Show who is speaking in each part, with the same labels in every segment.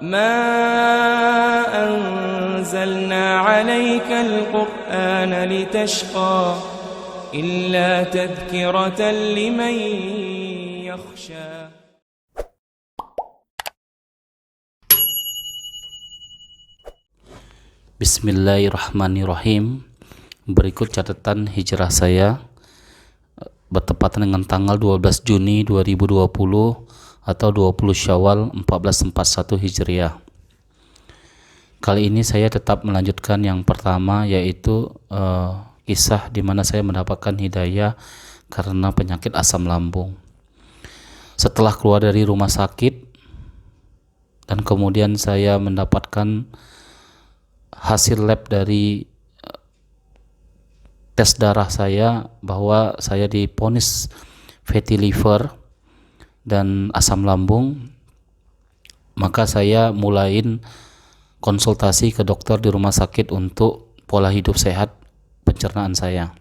Speaker 1: ما أنزلنا عليك القرآن لتشقى إلا تذكرة لمن يخشى.
Speaker 2: Bismillahirrahmanirrahim. Berikut catatan hijrah saya bertepatan dengan tanggal 12 Juni 2020 atau 20 Syawal 1441 Hijriah. Kali ini saya tetap melanjutkan yang pertama, yaitu kisah di mana saya mendapatkan hidayah karena penyakit asam lambung. Setelah keluar dari rumah sakit dan kemudian saya mendapatkan hasil lab dari tes darah saya bahwa saya divonis fatty liver dan asam lambung, maka saya mulain konsultasi ke dokter di rumah sakit untuk pola hidup sehat pencernaan saya.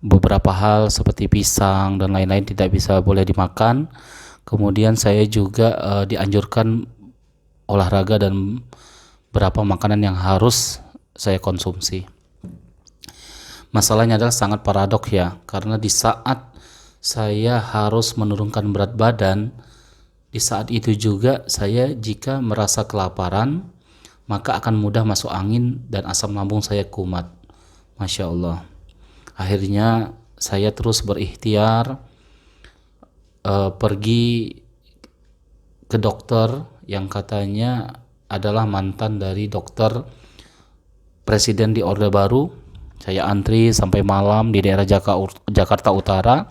Speaker 2: Beberapa hal seperti pisang dan lain-lain tidak boleh dimakan. Kemudian saya juga dianjurkan olahraga dan berapa makanan yang harus saya konsumsi. Masalahnya adalah sangat paradok ya, karena di saat saya harus menurunkan berat badan, di saat itu juga saya jika merasa kelaparan, maka akan mudah masuk angin dan asam lambung saya kumat. Masya Allah. Akhirnya saya terus berikhtiar pergi ke dokter yang katanya adalah mantan dari dokter presiden di Orde Baru. Saya antri sampai malam di daerah Jakarta Utara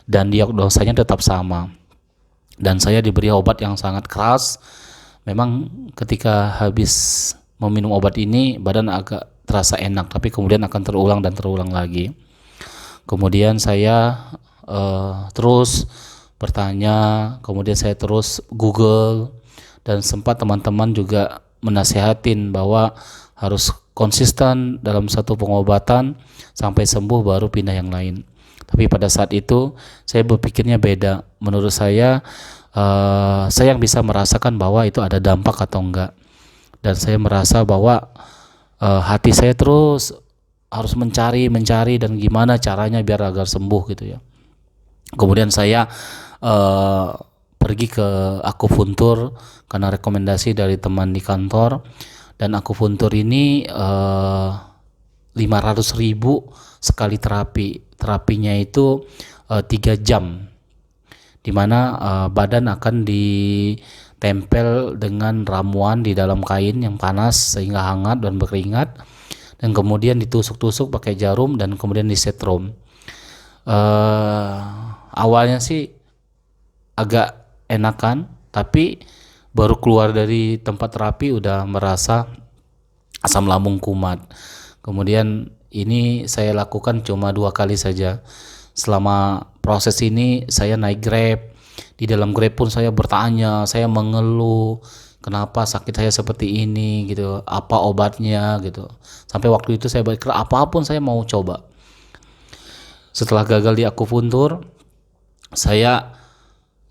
Speaker 2: dan diagnosanya tetap sama. Dan saya diberi obat yang sangat keras. Memang ketika habis meminum obat ini badan agak terasa enak, tapi kemudian akan terulang dan terulang lagi. Kemudian saya terus bertanya, kemudian saya terus Google, dan sempat teman-teman juga menasihatin bahwa harus konsisten dalam satu pengobatan sampai sembuh baru pindah yang lain. Tapi pada saat itu saya berpikirnya beda. Menurut saya yang bisa merasakan bahwa itu ada dampak atau enggak. Dan saya merasa bahwa hati saya terus harus mencari dan gimana caranya biar agar sembuh gitu ya. Kemudian saya pergi ke akupuntur karena rekomendasi dari teman di kantor, dan akupuntur ini 500.000 sekali terapinya itu 3 jam, dimana badan akan ditempel dengan ramuan di dalam kain yang panas sehingga hangat dan berkeringat, dan kemudian ditusuk-tusuk pakai jarum dan kemudian disetrum. Awalnya sih agak enakan, tapi baru keluar dari tempat terapi udah merasa asam lambung kumat. Kemudian ini saya lakukan cuma 2 kali saja. Selama proses ini saya naik Grab. Di dalam Grab pun saya bertanya, saya mengeluh, kenapa sakit saya seperti ini gitu, apa obatnya gitu. Sampai waktu itu saya berpikir apapun saya mau coba. Setelah gagal di akupuntur, saya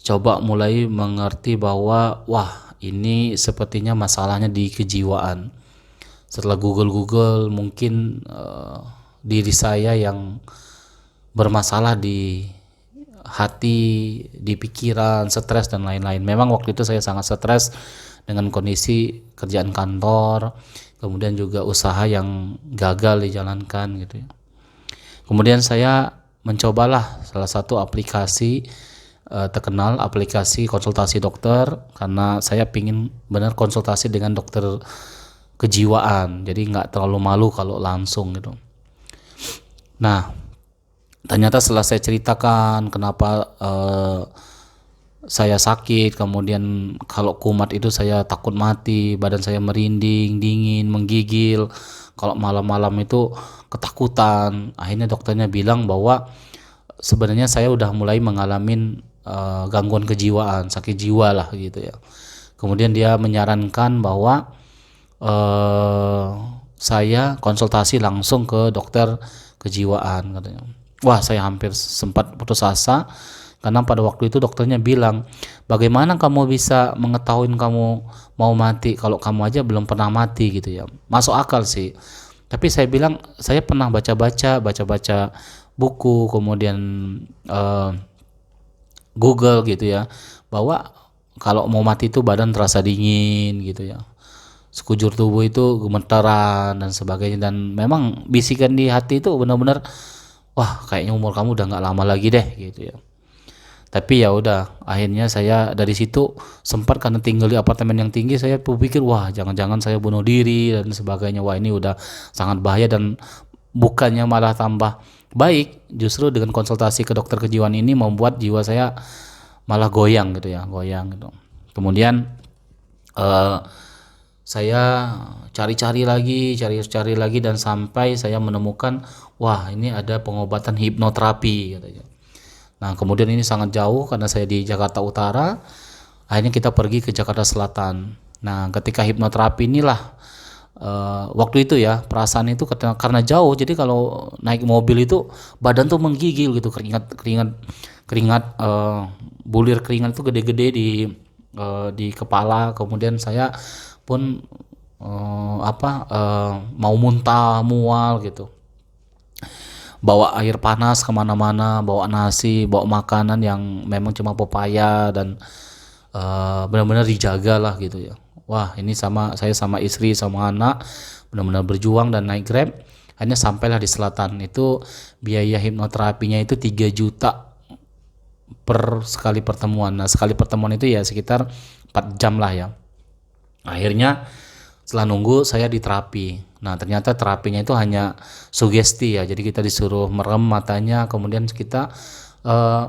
Speaker 2: coba mulai mengerti bahwa wah, ini sepertinya masalahnya di kejiwaan. Setelah Google mungkin diri saya yang bermasalah di hati, di pikiran, stres dan lain-lain. Memang waktu itu saya sangat stres dengan kondisi kerjaan kantor, kemudian juga usaha yang gagal dijalankan gitu ya. Kemudian saya mencobalah salah satu aplikasi terkenal, aplikasi konsultasi dokter, karena saya pingin benar konsultasi dengan dokter kejiwaan, jadi nggak terlalu malu kalau langsung gitu. Nah, ternyata setelah saya ceritakan kenapa saya sakit, kemudian kalau kumat itu saya takut mati, badan saya merinding, dingin, menggigil, kalau malam-malam itu ketakutan. Akhirnya dokternya bilang bahwa sebenarnya saya udah mulai mengalami gangguan kejiwaan, sakit jiwa lah gitu ya. Kemudian dia menyarankan bahwa saya konsultasi langsung ke dokter kejiwaan katanya. Wah, saya hampir sempat putus asa Karena pada waktu itu dokternya bilang, bagaimana kamu bisa mengetahui kamu mau mati kalau kamu aja belum pernah mati gitu ya. Masuk akal sih. Tapi saya bilang saya pernah baca-baca buku, kemudian eh, Google gitu ya, bahwa kalau mau mati itu badan terasa dingin gitu ya, sekujur tubuh itu gemetaran dan sebagainya, dan memang bisikan di hati itu benar-benar, wah kayaknya umur kamu udah nggak lama lagi deh gitu ya. Tapi ya udah, akhirnya saya dari situ sempat, karena tinggal di apartemen yang tinggi, saya berpikir wah jangan-jangan saya bunuh diri dan sebagainya. Wah ini udah sangat bahaya, dan bukannya malah tambah baik, justru dengan konsultasi ke dokter kejiwaan ini membuat jiwa saya malah goyang gitu ya, goyang gitu. Kemudian eh, saya cari-cari lagi dan sampai saya menemukan, wah ini ada pengobatan hipnoterapi katanya. Nah kemudian ini sangat jauh karena saya di Jakarta Utara, akhirnya kita pergi ke Jakarta Selatan. Nah ketika hipnoterapi inilah waktu itu ya, perasaan itu karena jauh, jadi kalau naik mobil itu badan tuh menggigil gitu, keringat bulir keringat itu gede-gede di kepala. Kemudian saya pun mau muntah, mual gitu, bawa air panas kemana-mana, bawa nasi, bawa makanan yang memang cuma pepaya, dan benar-benar dijaga lah gitu ya. Wah ini saya sama istri sama anak benar-benar berjuang dan naik Grab, hanya sampailah di selatan. Itu biaya hipnoterapinya itu 3 juta per sekali pertemuan. Nah sekali pertemuan itu ya sekitar 4 jam lah ya. Akhirnya setelah nunggu saya diterapi. Nah ternyata terapinya itu hanya sugesti ya, jadi kita disuruh merem matanya, kemudian kita eh,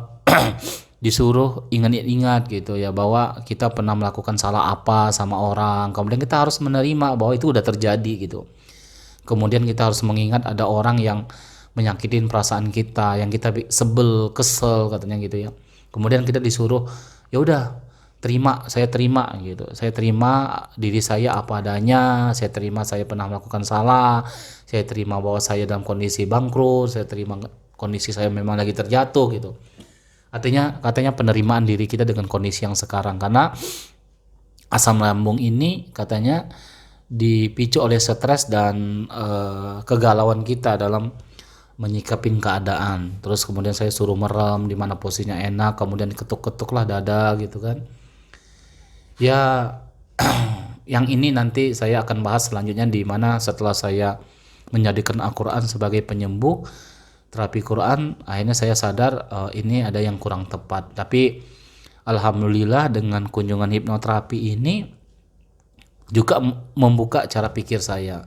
Speaker 2: disuruh ingat-ingat gitu ya, bahwa kita pernah melakukan salah apa sama orang, kemudian kita harus menerima bahwa itu udah terjadi gitu. Kemudian kita harus mengingat ada orang yang menyakitin perasaan kita, yang kita sebel, kesel katanya gitu ya. Kemudian kita disuruh, ya udah saya terima gitu, saya terima diri saya apa adanya, saya terima saya pernah melakukan salah, saya terima bahwa saya dalam kondisi bangkrut, saya terima kondisi saya memang lagi terjatuh gitu. Katanya penerimaan diri kita dengan kondisi yang sekarang, karena asam lambung ini katanya dipicu oleh stres dan kegalauan kita dalam menyikapin keadaan. Terus kemudian saya suruh merem di mana posisinya enak, kemudian ketuk-ketuk lah dada gitu kan. Ya yang ini nanti saya akan bahas selanjutnya, di mana setelah saya menjadikan Al-Quran sebagai penyembuh, terapi Quran, akhirnya saya sadar ini ada yang kurang tepat. Tapi alhamdulillah dengan kunjungan hipnoterapi ini juga membuka cara pikir saya,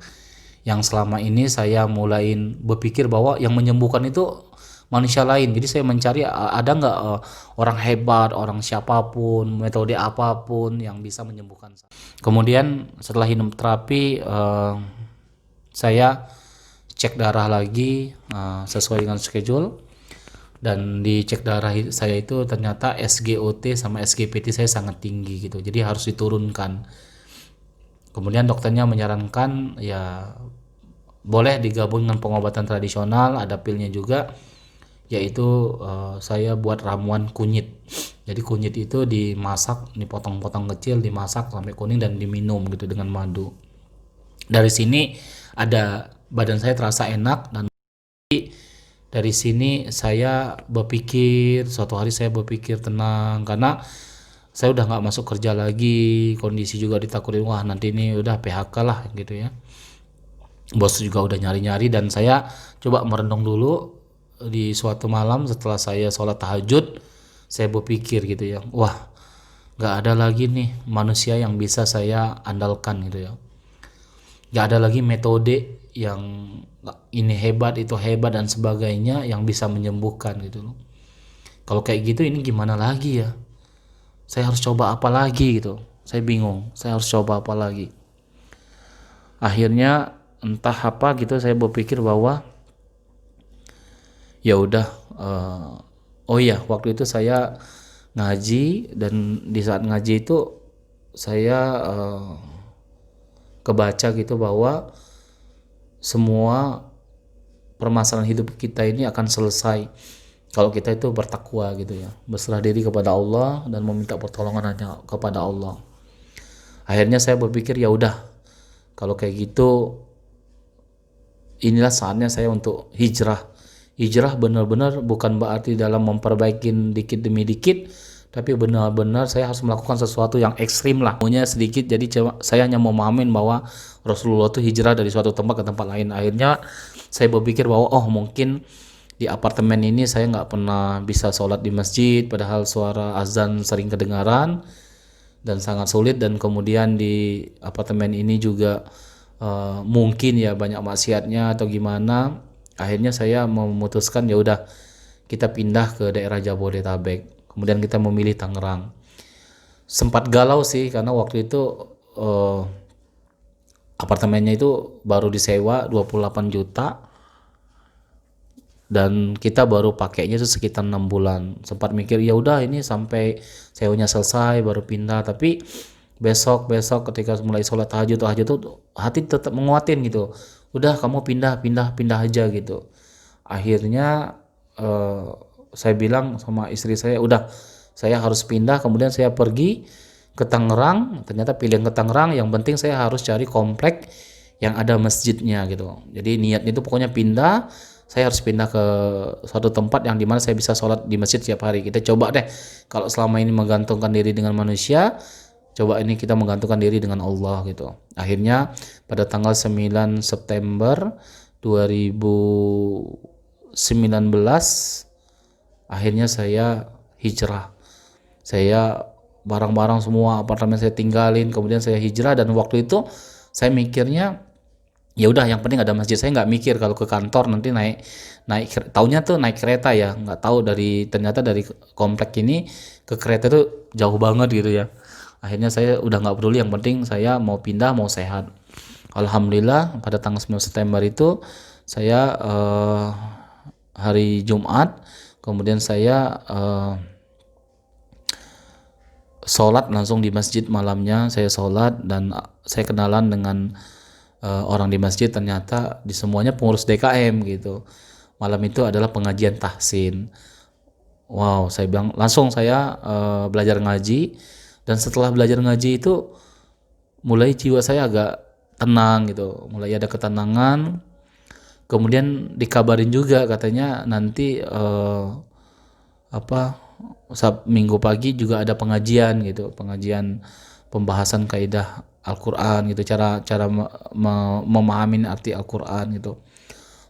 Speaker 2: yang selama ini saya mulai berpikir bahwa yang menyembuhkan itu manusia lain. Jadi saya mencari ada nggak orang hebat, orang siapapun, metode apapun yang bisa menyembuhkan saya. Kemudian setelah hipnoterapi saya cek darah lagi sesuai dengan schedule, dan di cek darah saya itu ternyata SGOT sama SGPT saya sangat tinggi gitu, jadi harus diturunkan. Kemudian dokternya menyarankan ya boleh digabung dengan pengobatan tradisional, ada pilnya juga, yaitu saya buat ramuan kunyit. Jadi kunyit itu dimasak, dipotong-potong kecil, dimasak sampai kuning dan diminum gitu dengan madu. Dari sini ada badan saya terasa enak, dan dari sini saya berpikir, suatu hari saya berpikir tenang, karena saya udah nggak masuk kerja lagi, kondisi juga ditakutin, wah nanti ini udah PHK lah gitu ya. Bos juga udah nyari-nyari, dan saya coba merenung dulu. Di suatu malam setelah saya sholat tahajud, saya berpikir gitu ya, wah nggak ada lagi nih manusia yang bisa saya andalkan gitu ya. Nggak ada lagi metode yang ini hebat, itu hebat dan sebagainya yang bisa menyembuhkan gitu loh. Kalau kayak gitu ini gimana lagi ya? Saya harus coba apa lagi gitu? Saya bingung, saya harus coba apa lagi? Akhirnya entah apa gitu, saya berpikir bahwa ya udah, oh iya waktu itu saya ngaji, dan di saat ngaji itu saya kebaca gitu bahwa semua permasalahan hidup kita ini akan selesai kalau kita itu bertakwa gitu ya, berserah diri kepada Allah dan meminta pertolongan hanya kepada Allah. Akhirnya saya berpikir ya udah, kalau kayak gitu inilah saatnya saya untuk hijrah. Hijrah benar-benar bukan berarti dalam memperbaiki dikit demi dikit, tapi benar-benar saya harus melakukan sesuatu yang ekstrim lah. Maunya sedikit, jadi saya hanya mau memahamin bahwa Rasulullah itu hijrah dari suatu tempat ke tempat lain. Akhirnya saya berpikir bahwa oh mungkin di apartemen ini saya nggak pernah bisa sholat di masjid, padahal suara azan sering kedengaran dan sangat sulit, dan kemudian di apartemen ini juga mungkin ya banyak maksiatnya atau gimana. Akhirnya saya memutuskan ya udah kita pindah ke daerah Jabodetabek. Kemudian kita memilih Tangerang. Sempat galau sih karena waktu itu apartemennya itu baru disewa 28 juta dan kita baru pakainya itu sekitar 6 bulan. Sempat mikir ya udah ini sampai sewanya selesai baru pindah, tapi besok ketika mulai sholat tahajud tuh hati tetap menguatin gitu, udah kamu pindah aja gitu. Akhirnya saya bilang sama istri saya, udah saya harus pindah. Kemudian saya pergi ke Tangerang, ternyata pilih ke Tangerang, yang penting saya harus cari komplek yang ada masjidnya gitu. Jadi niatnya itu pokoknya pindah, saya harus pindah ke suatu tempat yang dimana saya bisa sholat di masjid setiap hari. Kita coba deh, kalau selama ini menggantungkan diri dengan manusia, coba ini kita menggantungkan diri dengan Allah gitu. Akhirnya pada tanggal 9 September 2019 akhirnya saya hijrah. Saya barang-barang semua apartemen saya tinggalin, kemudian saya hijrah. Dan waktu itu saya mikirnya ya udah yang penting ada masjid. Saya nggak mikir kalau ke kantor nanti naik taunya tuh naik kereta ya, nggak tahu ternyata dari komplek ini ke kereta tuh jauh banget gitu ya. Akhirnya saya udah nggak peduli, yang penting saya mau pindah, mau sehat. Alhamdulillah pada tanggal 9 September itu saya hari Jumat, kemudian saya sholat langsung di masjid. Malamnya saya sholat dan saya kenalan dengan orang di masjid, ternyata di semuanya pengurus DKM gitu. Malam itu adalah pengajian tahsin. Wow, saya bilang langsung saya belajar ngaji. Dan setelah belajar ngaji itu mulai jiwa saya agak tenang gitu, mulai ada ketenangan. Kemudian dikabarin juga katanya nanti Minggu pagi juga ada pengajian gitu, pengajian pembahasan kaidah Al-Quran gitu, cara memahami arti Al-Quran gitu.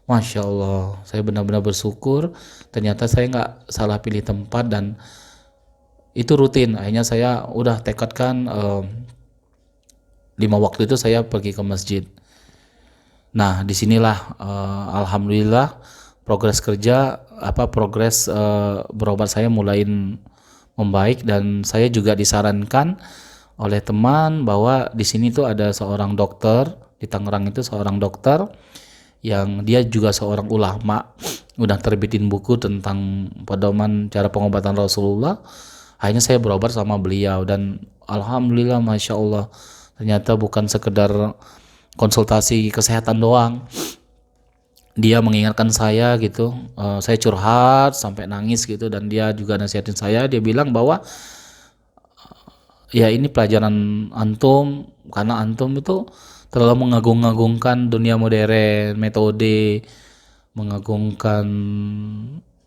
Speaker 2: Masya Allah, saya benar-benar bersyukur. Ternyata saya nggak salah pilih tempat dan itu rutin. Akhirnya saya udah tekadkan 5 waktu itu saya pergi ke masjid. Nah disinilah alhamdulillah progres berobat saya mulai membaik. Dan saya juga disarankan oleh teman bahwa di sini tuh ada seorang dokter di Tangerang, itu seorang dokter yang dia juga seorang ulama, udah terbitin buku tentang pedoman cara pengobatan Rasulullah. Akhirnya saya berobat sama beliau dan alhamdulillah masya Allah, ternyata bukan sekedar konsultasi kesehatan doang. Dia mengingatkan saya gitu, saya curhat sampai nangis gitu, dan dia juga nasihatin saya. Dia bilang bahwa ya ini pelajaran antum, karena antum itu terlalu mengagung-agungkan dunia modern, metode, mengagungkan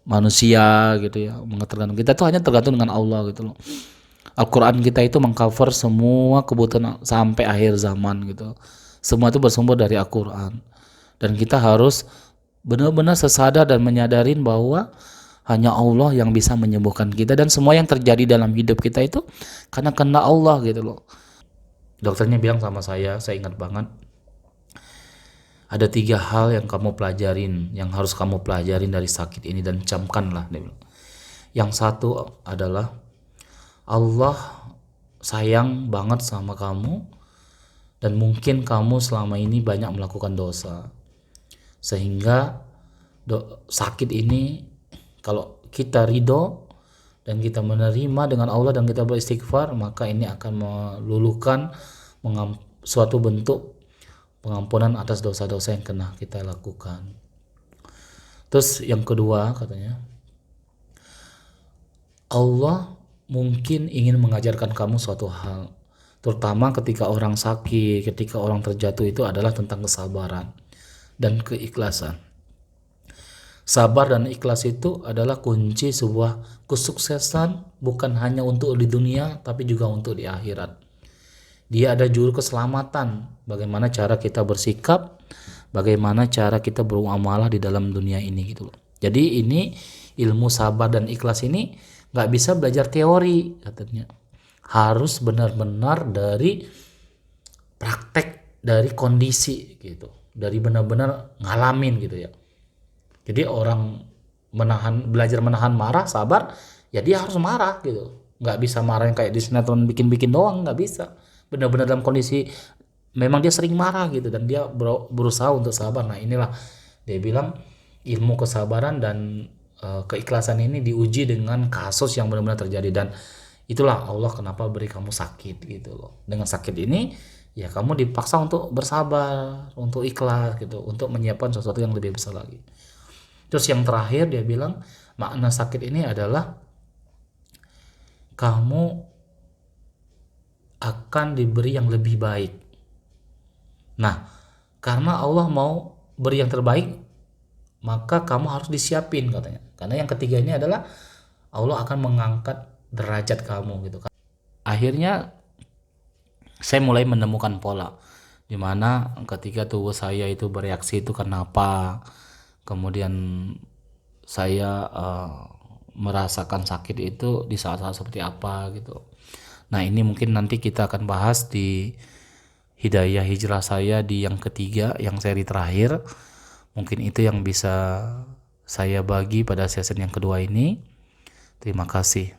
Speaker 2: manusia gitu ya, tergantung kita tuh hanya tergantung dengan Allah gitu loh. Al-Quran kita itu mengcover semua kebutuhan sampai akhir zaman gitu, semua itu bersumber dari Al-Quran. Dan kita harus benar-benar sesadar dan menyadarin bahwa hanya Allah yang bisa menyembuhkan kita, dan semua yang terjadi dalam hidup kita itu karena kehendak Allah gitu loh. Dokternya bilang sama saya ingat banget, ada 3 hal yang kamu pelajarin, yang harus kamu pelajarin dari sakit ini dan camkanlah. Yang satu adalah Allah sayang banget sama kamu, dan mungkin kamu selama ini banyak melakukan dosa, sehingga sakit ini kalau kita ridho dan kita menerima dengan Allah dan kita beristighfar, maka ini akan meluluhkan suatu bentuk pengampunan atas dosa-dosa yang pernah kita lakukan. Terus yang kedua katanya, Allah mungkin ingin mengajarkan kamu suatu hal, terutama ketika orang sakit, ketika orang terjatuh, itu adalah tentang kesabaran dan keikhlasan. Sabar dan ikhlas itu adalah kunci sebuah kesuksesan, bukan hanya untuk di dunia tapi juga untuk di akhirat. Dia ada juru keselamatan, bagaimana cara kita bersikap, bagaimana cara kita bermuamalah di dalam dunia ini gitu loh. Jadi ini ilmu sabar dan ikhlas ini nggak bisa belajar teori katanya, harus benar-benar dari praktek, dari kondisi gitu, dari benar-benar ngalamin gitu ya. Jadi orang belajar menahan marah, sabar, ya dia harus marah gitu. Nggak bisa marah yang kayak di sinetron bikin-bikin doang, nggak bisa. Benar-benar dalam kondisi memang dia sering marah gitu dan dia berusaha untuk sabar. Nah inilah dia bilang ilmu kesabaran dan keikhlasan ini diuji dengan kasus yang benar-benar terjadi, dan itulah Allah kenapa beri kamu sakit gitu loh. Dengan sakit ini ya kamu dipaksa untuk bersabar, untuk ikhlas gitu, untuk menyiapkan sesuatu yang lebih besar lagi. Terus yang terakhir dia bilang makna sakit ini adalah kamu akan diberi yang lebih baik. Nah, karena Allah mau beri yang terbaik, maka kamu harus disiapin katanya. Karena yang ketiga ini adalah Allah akan mengangkat derajat kamu gitu kan. Akhirnya saya mulai menemukan pola di mana ketika tubuh saya itu bereaksi itu kenapa, kemudian saya merasakan sakit itu di saat-saat seperti apa gitu. Nah ini mungkin nanti kita akan bahas di hidayah hijrah saya di yang ketiga, yang seri terakhir. Mungkin itu yang bisa saya bagi pada season yang kedua ini. Terima kasih.